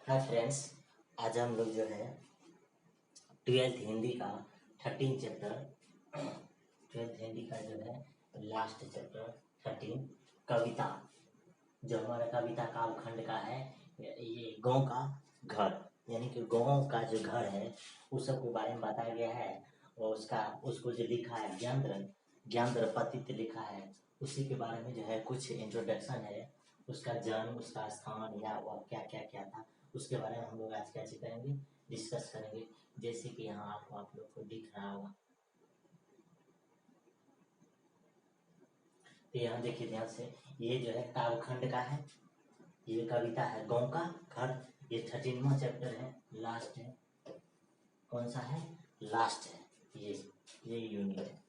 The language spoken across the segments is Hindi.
हाय फ्रेंड्स, आज हम लोग जो है 12th हिंदी का 13 चैप्टर 12th हिंदी का जो है लास्ट चैप्टर 13 कविता, जो हमारा कविता कालखंड का है। ये गांव का घर यानी कि गांव का जो घर है उस सब के बारे में बताया गया है। और उसको जो लिखा है ज्ञानद्र पतित लिखा है, उसी के बारे में जो है कुछ इंट्रोडक्शन है। उसका जन्म, उसका स्थान या वह क्या क्या क्या था, उसके बारे में हम लोग आज क्या करेंगे, डिस्कस करेंगे। जैसे कि यहाँ आप लोग को दिख रहा होगा, तो यहाँ देखिए ध्यान से, ये जो है कालखंड का है, ये कविता है गांव का घर। ये 13वां चैप्टर है, लास्ट है। कौन सा है? लास्ट है ये यूनिट है,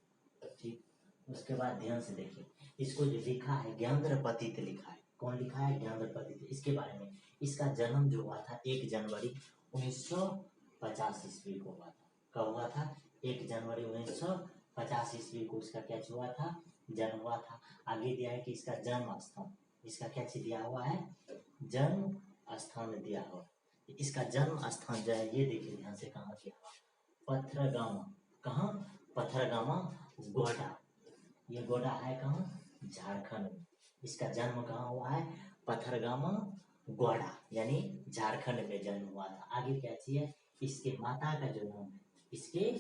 ठीक। उसके बाद ध्यान से देखिए, इसको जो लिखा है ज्ञानद्र पतित लिखा है। कौन लिखा है? ज्ञानद्र पतित। इसके बारे में, इसका जन्म जो हुआ था 1 जनवरी 1950 ईस्वी को हुआ था। कब हुआ था? 1 जनवरी 1950 ईस्वी को इसका क्या हुआ था? जन्म हुआ था। आगे दिया है कि इसका जन्म स्थान, इसका क्या चीज दिया हुआ है? जन्म स्थान दिया हुआ। इसका जन्म स्थान जो है ये देखिए ध्यान से, कहाँ किया हुआ? पथरगामा। कहाँ? पथरगामा गोड्डा। ये गोड्डा है कहाँ? झारखंड में। इसका जन्म कहाँ हुआ है? पथरगामा गोड्डा यानी झारखंड में जन्म हुआ था। आगे क्या चाहिए? इसके माता का जो नाम है, इसके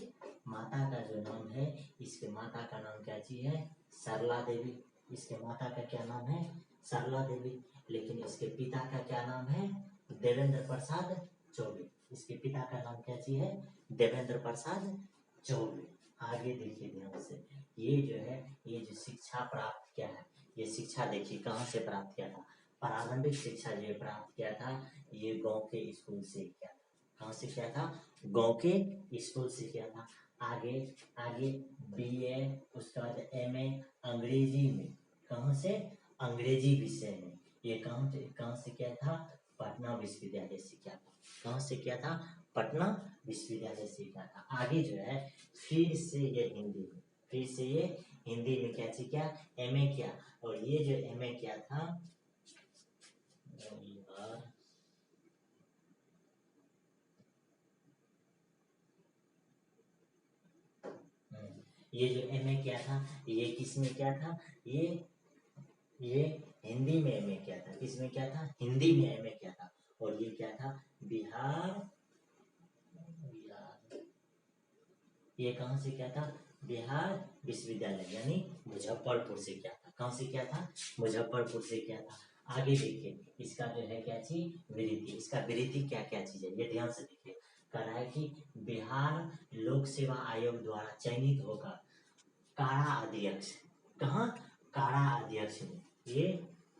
माता का जो नाम है, इसके माता का नाम क्या चीज है? सरला देवी। इसके माता का क्या नाम है? सरला देवी। लेकिन इसके पिता का क्या नाम है? देवेंद्र प्रसाद चौबे। इसके पिता का नाम क्या चीज है? देवेंद्र प्रसाद चौबे। आगे देखिए ध्यान से, ये जो है, ये जो शिक्षा प्राप्त किया है, ये शिक्षा देखिए कहाँ से प्राप्त किया था? प्रारंभिक शिक्षा जो प्राप्त किया था ये गांव के स्कूल से किया था। कहाँ से किया था? गांव के स्कूल से किया था। आगे आगे बीए, उसके बाद एमए अंग्रेजी में। कहाँ से? अंग्रेजी विषय में। ये कहाँ से किया था? पटना विश्वविद्यालय से किया था। कहाँ से किया था? पटना विश्वविद्यालय से किया था। आगे जो है फिर से ये हिंदी में क्या चीज किया? एमए किया। और ये जो एमए किया था, ये जो एमए किया था, ये किस में किया था? ये हिंदी में एमए किया था। किस में किया था? हिंदी में एमए किया था। और ये क्या था? बिहार, ये कहाँ से किया था? बिहार विश्वविद्यालय यानी मुजफ्फरपुर से किया था। कहाँ से किया था? मुजफ्फरपुर से किया था। आगे देखिए, इसका जो है क्या चीज? वृत्ति। इसका वृत्ति क्या क्या चीज है ये ध्यान से देखिए। कह रहा है कि बिहार लोक सेवा आयोग द्वारा चयनित होकर कारा अध्यक्ष। कहाँ? कारा अध्यक्ष में। ये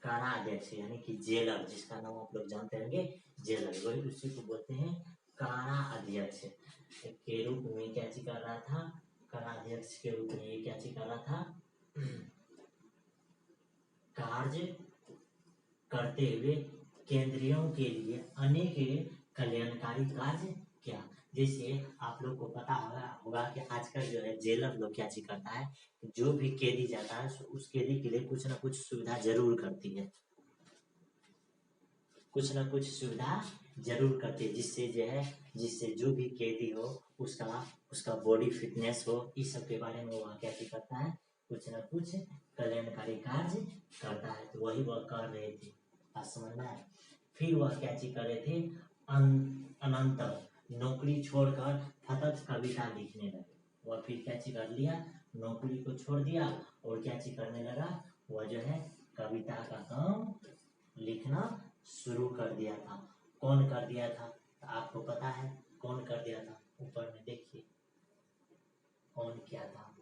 कारा अध्यक्ष यानी कि जेलर, जिसका नाम आप लोग जानते होंगे, जेलर, वही उसी को बोलते हैं कारा अध्यक्ष के रूप में क्या चीज कर रहा था? कारा अध्यक्ष के रूप में ये क्या चीज कर रहा था? कार्य करते हुए केंद्रियों के लिए अनेक कल्याणकारी कार्य किया। जैसे आप लोग को पता होगा कि आजकल जो है जेलर लोग क्या चीज करता है, जो भी कैदी जाता है उस कैदी के लिए कुछ ना कुछ सुविधा जरूर करती है, कुछ ना कुछ सुविधा जरूर करती है, जिससे जो भी कैदी हो उसका बॉडी फिटनेस हो, इस सब के बारे में वह क्या चीज करता है? कुछ ना कुछ कल्याणकारी कार्य करता है। तो वही वह कर रहे थे, बात समझ में आया? फिर वह क्या चीज कर रहे थे? अनंत नौकरी छोड़कर सतत कविता लिखने लगे। वह फिर क्या चीज कर लिया? नौकरी को छोड़ दिया और क्या चीज करने लगा? वह जो है कविता का काम लिखना शुरू कर दिया था। कौन कर दिया था? तो आपको पता है कौन कर दिया था? ऊपर में देखिए कौन किया था?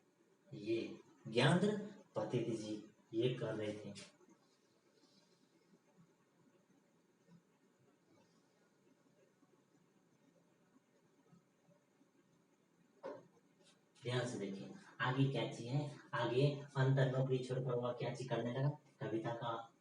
ये ज्ञानद्र पतित जी ये कर रहे थे। ध्यान से देखिए, आगे क्या चीज है? आगे अंतर नौकरी छोड़कर वह क्या चीज करने लगा?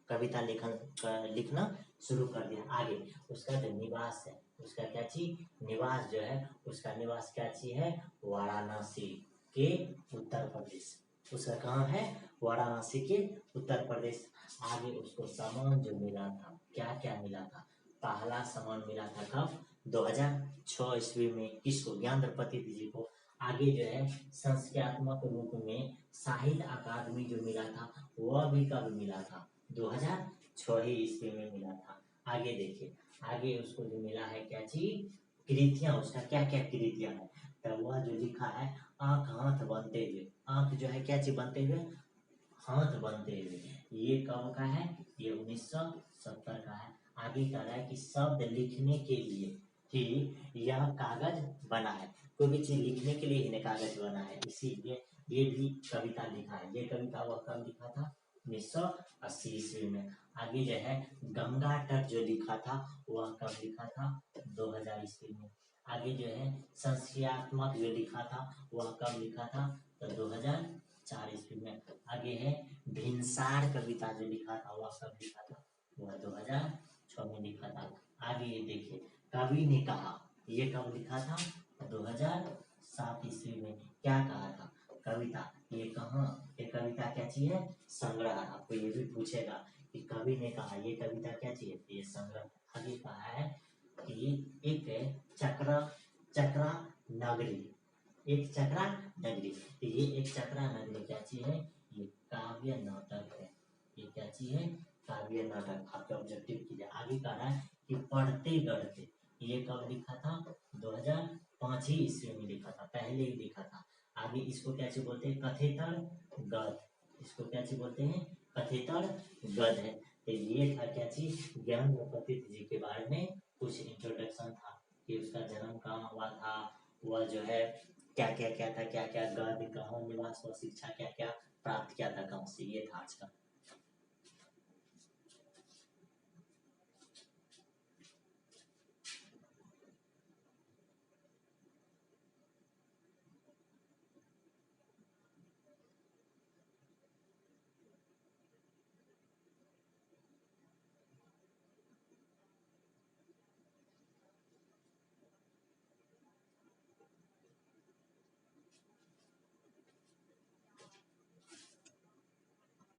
कविता लिखना शुरू कर दिया। आगे उसका जो निवास है, उसका क्या चीज? निवास जो है, उसका निवास क्या चीज है? वाराणसी के उत्तर प्रदेश। उसका कहाँ है? वाराणसी के उत्तर प्रदेश। आगे उसको सामान जो मिला था, क्या क्या मिला था? पहला सम्मान मिला था कब? 2006 ईस्वी में। किसको? ज्ञानद्रौपदी जी को। आगे जो है संस्क्रियात्मक रूप में साहित्य अकादमी जो मिला था वह भी कब मिला था? 2006 ही ईस्वी में मिला था। आगे देखिए, आगे उसको जो मिला है क्या चीज? कृतियां। उसका क्या क्या कृतियां है? तो वह जो लिखा है आंख हाथ बनते हुए। आंख जो है क्या चीज बनते हुए? हाथ बनते हुए। ये कब का है? ये 1970 का है। आगे कह रहा है कि शब्द लिखने के लिए ही यह कागज बना है। कोई भी चीज लिखने के लिए इन्हें कागज बना है, इसीलिए ये भी कविता लिखा है। ये कविता वह कब लिखा था? 1980 ईस्वी में। आगे जो है गंगा तट जो लिखा था वह कब लिखा था? 2000 ईस्वी में। आगे जो है संस्क्रियात्मक जो लिखा था वह कब लिखा था? तो 2004 ईस्वी में। आगे है भिनसार कविता जो लिखा था वह कब लिखा था? वह 2006 में लिखा था। आगे ये देखिए, कवि ने कहा, ये कब लिखा था? 2007 ईस्वी में। क्या कहा था? कविता। ये कहाँ? ये कविता क्या चीज है? संग्रह। आपको ये भी पूछेगा कि कवि ने कहा, ये कविता क्या चीज है? ये संग्रह। आगे कहा है कि एक चक्र चक्रा नगरी, एक चक्रा नगरी। तो ये एक चक्रा नगरी क्या चीज है? ये काव्य नाटक है। ये क्या चीज है? काव्य नाटक। आपके ऑब्जेक्टिव कीजिए। आगे कह रहा है कि पढ़ते गढ़ते। ये कब लिखा था? 2005 ही ईस्वी में लिखा था, पहले ही लिखा था। आगे इसको क्या चीज बोलते हैं? कथेतर गद्य। इसको क्या चीज बोलते हैं? कथेतर गद्य है। तो ये था क्या चीज? ज्ञानद्रौपदी जी के बारे में कुछ इंट्रोडक्शन था कि उसका जन्म कहाँ हुआ था, वह जो है क्या क्या क्या था, क्या क्या गद्य, कहाँ निवास व शिक्षा क्या क्या प्राप्त किया था, कहाँ से। ये था आज का